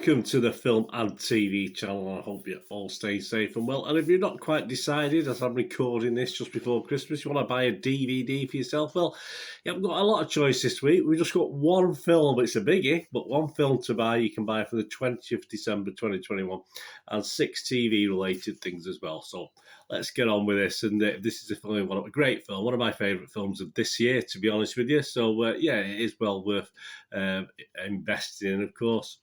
welcome to the Film and TV channel. I hope you all stay safe and well. And if you're not quite decided, as I'm recording this just before Christmas, you want to buy a DVD for yourself, well, you haven't got a lot of choice this week. We've just got one film. It's a biggie, but one film to buy. You can buy from the 20th of December 2021 and 6 TV-related things as well. So let's get on with this. And this is a great film, one of my favourite films of this year, to be honest with you. So, yeah, it is well worth investing in, of course.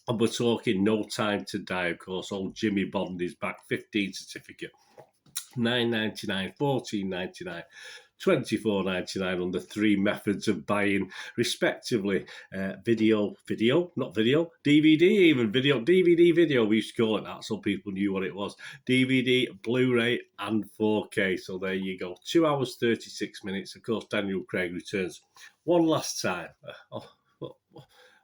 And we're talking No Time to Die, of course. Old Jimmy Bond is back. 15 certificate. $9.99, $14.99, $24.99 on the 3 methods of buying, respectively. DVD, even DVD, we used to call it that, so people knew what it was. DVD, Blu-ray, and 4K. So there you go. 2 hours, 36 minutes. Of course, Daniel Craig returns one last time.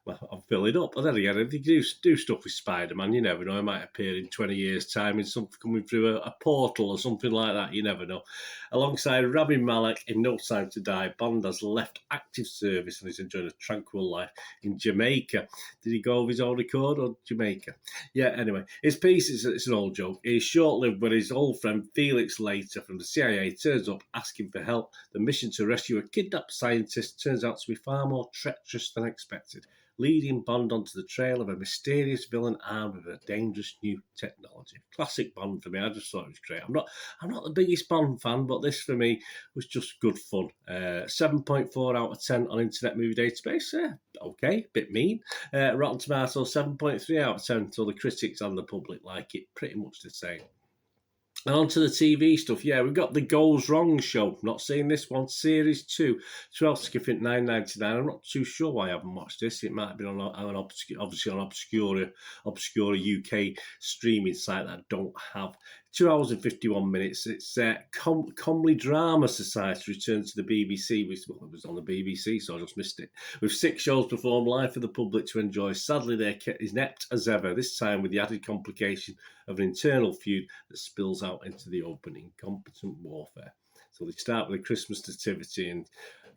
Well, I'm filling up. And then again, if they do stuff with Spider-Man, you never know. He might appear in 20 years' time in something coming through a portal or something like that. You never know. Alongside Rami Malek in No Time to Die, Bond has left active service and is enjoying a tranquil life in Jamaica. Did he go of his own accord or Jamaica? Yeah, anyway. His piece is it's an old joke. He's short-lived when his old friend Felix Leiter from the CIA turns up asking for help. The mission to rescue a kidnapped scientist turns out to be far more treacherous than expected, leading Bond onto the trail of a mysterious villain armed with a dangerous new technology. Classic Bond for me. I just thought it was great. I'm not the biggest Bond fan, but this for me was just good fun. 7.4 out of 10 on Internet Movie Database. Okay, bit mean. Rotten Tomatoes, 7.3 out of 10. So the critics and the public like it pretty much the same. And on to the TV stuff. Yeah, we've got the Goes Wrong show. Not seeing this one. Series 2, 12 skiffing $9.99. I'm not too sure why I haven't watched this. It might have been on obscure UK streaming site that I don't have. 2 hours and 51 minutes. It's Comedy Drama Society returns to the BBC. It was on the BBC, so I just missed it. With 6 shows performed live for the public to enjoy. Sadly, they're inept as ever, this time with the added complication of an internal feud that spills out into the open incompetent warfare. So they start with a Christmas nativity and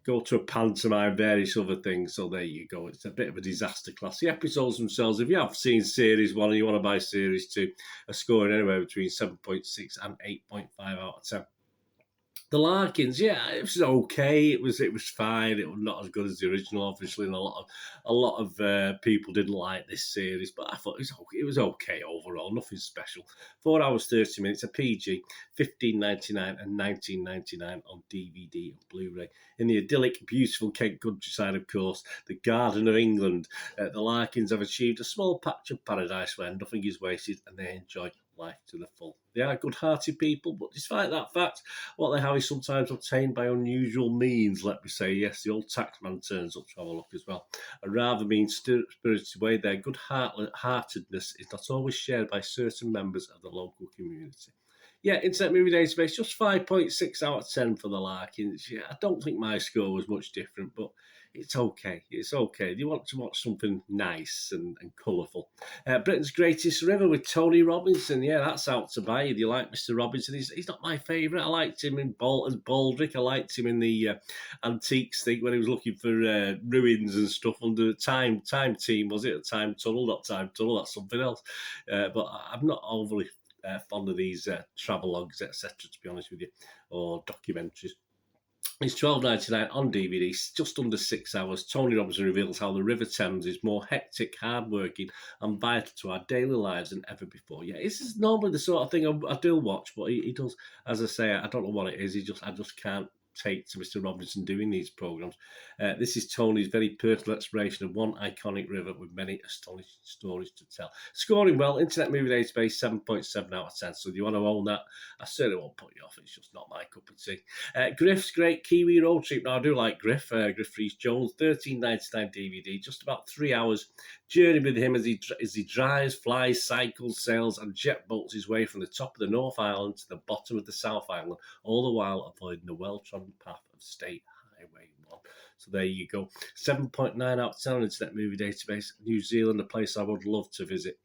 go to a pantomime, various other things. So there you go. It's a bit of a disaster class. The episodes themselves, if you have seen Series 1 and you want to buy Series 2, are scoring anywhere between 7.6 and 8.5 out of 10. The Larkins, yeah, it was okay. It was fine. It was not as good as the original, obviously, and a lot of people didn't like this series, but I thought it was okay overall. Nothing special. 4 hours 30 minutes, a PG, $15.99 and $19.99 on DVD and Blu-ray. In the idyllic, beautiful Kent countryside, of course, the Garden of England, the Larkins have achieved a small patch of paradise where nothing is wasted, and they enjoy life to the full. They are good-hearted people, but despite that fact, what they have is sometimes obtained by unusual means, let me say. Yes, the old taxman turns up to have a look as well. A rather mean-spirited way, their good-heartedness is not always shared by certain members of the local community. Yeah, Internet Movie Database, just 5.6 out of 10 for the Larkins. Yeah, I don't think my score was much different, but it's okay. It's okay. You want to watch something nice and colourful. Britain's Greatest River with Tony Robinson. Yeah, that's out to buy. Do you like Mr. Robinson? He's not my favourite. I liked him in as Baldrick. I liked him in the Antiques thing when he was looking for ruins and stuff under Time Team, was it? Time Tunnel, not Time Tunnel. That's something else. But I'm not overly fond of these travelogues, etc., to be honest with you, or documentaries. It's $12.99 on DVD, just under 6 hours. Tony Robinson reveals how the River Thames is more hectic, hard-working and vital to our daily lives than ever before. Yeah, this is normally the sort of thing I do watch, but he does, as I say, I don't know what it is. I just can't take to Mr. Robinson doing these programmes. This is Tony's very personal exploration of one iconic river with many astonishing stories to tell. Scoring well, Internet Movie Database, 7.7 out of 10. So if you want to own that, I certainly won't put you off. It's just not my cup of tea. Griff's Great Kiwi Road Trip. Now, I do like Griff Rhys-Jones, $13.99 DVD, just about 3 hours. Journey with him as he drives, flies, cycles, sails, and jet boats his way from the top of the North Island to the bottom of the South Island, all the while avoiding the well-trodden path of State Highway 1. So there you go. 7.9 out of 10 on Internet Movie Database. New Zealand, a place I would love to visit.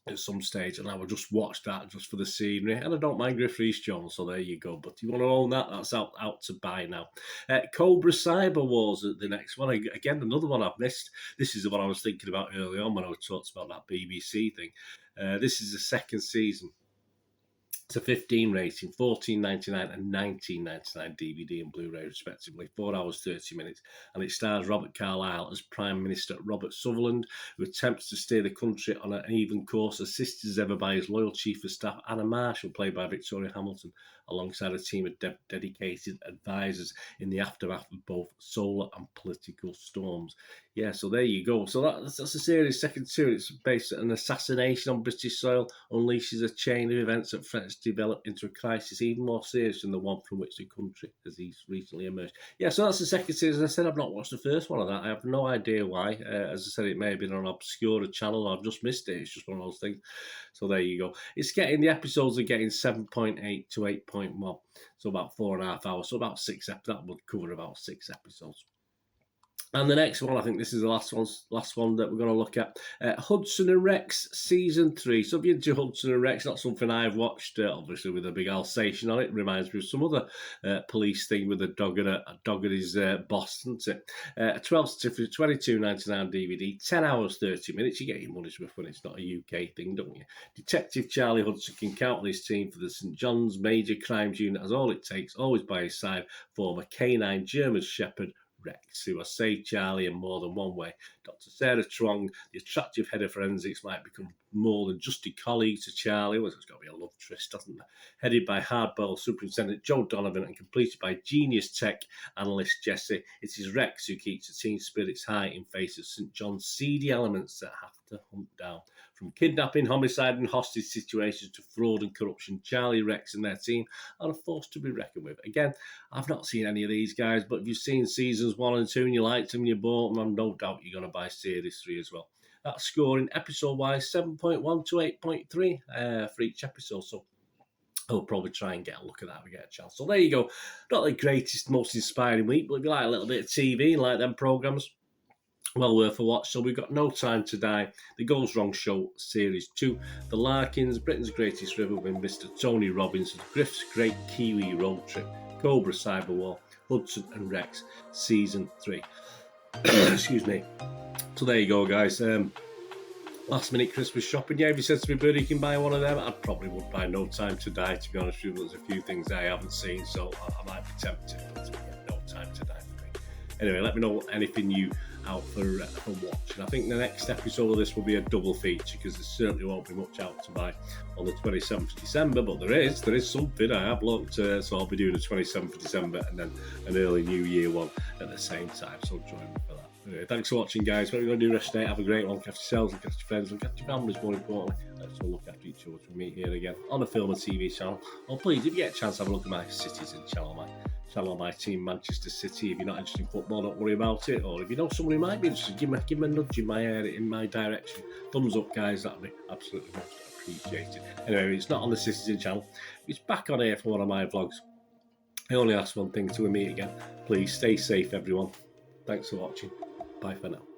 at some stage, and I would just watch that just for the scenery. And I don't mind Griff Rhys-Jones, so there you go. But you want to own that? That's out to buy now. Cobra Cyber Wars, the next one. Again, another one I've missed. This is the one I was thinking about early on when I talked about that BBC thing. This is the second season. It's a 15 rating, $14.99 and $19.99 DVD and Blu-ray respectively, 4 hours 30 minutes, and it stars Robert Carlyle as Prime Minister Robert Sutherland, who attempts to steer the country on an even course, assisted as ever by his loyal Chief of Staff Anna Marshall, played by Victoria Hamilton, alongside a team of dedicated advisors in the aftermath of both solar and political storms. Yeah, so there you go. So that's the series, second series. It's based on an assassination on British soil, unleashes a chain of events that threatens to develop into a crisis even more serious than the one from which the country has recently emerged. Yeah, so that's the second series. As I said, I've not watched the first one of that. I have no idea why. As I said, it may have been on an obscure channel, or I've just missed it. It's just one of those things. So there you go. The episodes are getting 7.8 to 8.1. So about 4.5 hours. So about 6 episodes. That would cover about 6 episodes. And the next one, I think this is the last one that we're going to look at. Hudson and Rex Season 3. So if you're into Hudson and Rex, not something I've watched, obviously with a big Alsatian on it. Reminds me of some other police thing with a dog and his boss, isn't it? 12 certificate, $22.99 DVD, 10 hours, 30 minutes. You get your money's worth when it's not a UK thing, don't you? Detective Charlie Hudson can count on his team for the St John's Major Crimes Unit, has all it takes, always by his side, former canine German Shepherd Rex, who has saved Charlie in more than one way. Dr. Sarah Trong, the attractive head of forensics, might become more than just a colleague to Charlie. Well, it's got to be a love tryst, doesn't it? Headed by hardboiled Superintendent Joe Donovan and completed by genius tech analyst Jesse, it is Rex who keeps the team spirits high in face of St. John's seedy elements that have to hunt down. From kidnapping, homicide and hostage situations to fraud and corruption, Charlie, Rex and their team are a force to be reckoned with. Again, I've not seen any of these guys, but if you've seen seasons 1 and 2 and you liked them and you bought them, I've no doubt you're going to buy series 3 as well. That's scoring episode-wise 7.1 to 8.3 for each episode, so I'll probably try and get a look at that if we get a chance. So there you go. Not the greatest, most inspiring week, but if you like a little bit of TV and like them programmes, well worth a watch. So we've got No Time to Die, The Goes Wrong Show Series 2, The Larkins, Britain's Greatest River with Mr. Tony Robinson, Griff's Great Kiwi Road Trip, Cobra Cyber War, Hudson and Rex Season 3. Excuse me. So there you go, guys. Last minute Christmas shopping. Yeah, if you said to me, Birdie, you can buy one of them, I probably would buy No Time to Die, to be honest with you. There's a few things I haven't seen, so I might be tempted, but No Time to Die for me. Anyway, let me know anything new out for watching. I think the next episode of this will be a double feature, because there certainly won't be much out to buy on the 27th of December, but there is something. I have looked, so I'll be doing the 27th of December and then an early New Year one at the same time, so join me for that. Anyway, thanks for watching, guys. What are you going to do rest of the day? Have a great one. Look after yourselves, look after your friends, look after your families, more importantly. Let's all look after each other. We meet here again on the Film and TV channel. Or please, if you get a chance, have a look at my Citizen channel, my team, Manchester City. If you're not interested in football, don't worry about it. Or if you know someone who might be interested, give them a nudge in my direction. Thumbs up, guys. That'd be absolutely most appreciated. Anyway, it's not on the Citizen channel. It's back on here for one of my vlogs. I only ask one thing till we meet again. Please stay safe, everyone. Thanks for watching. Bye for now.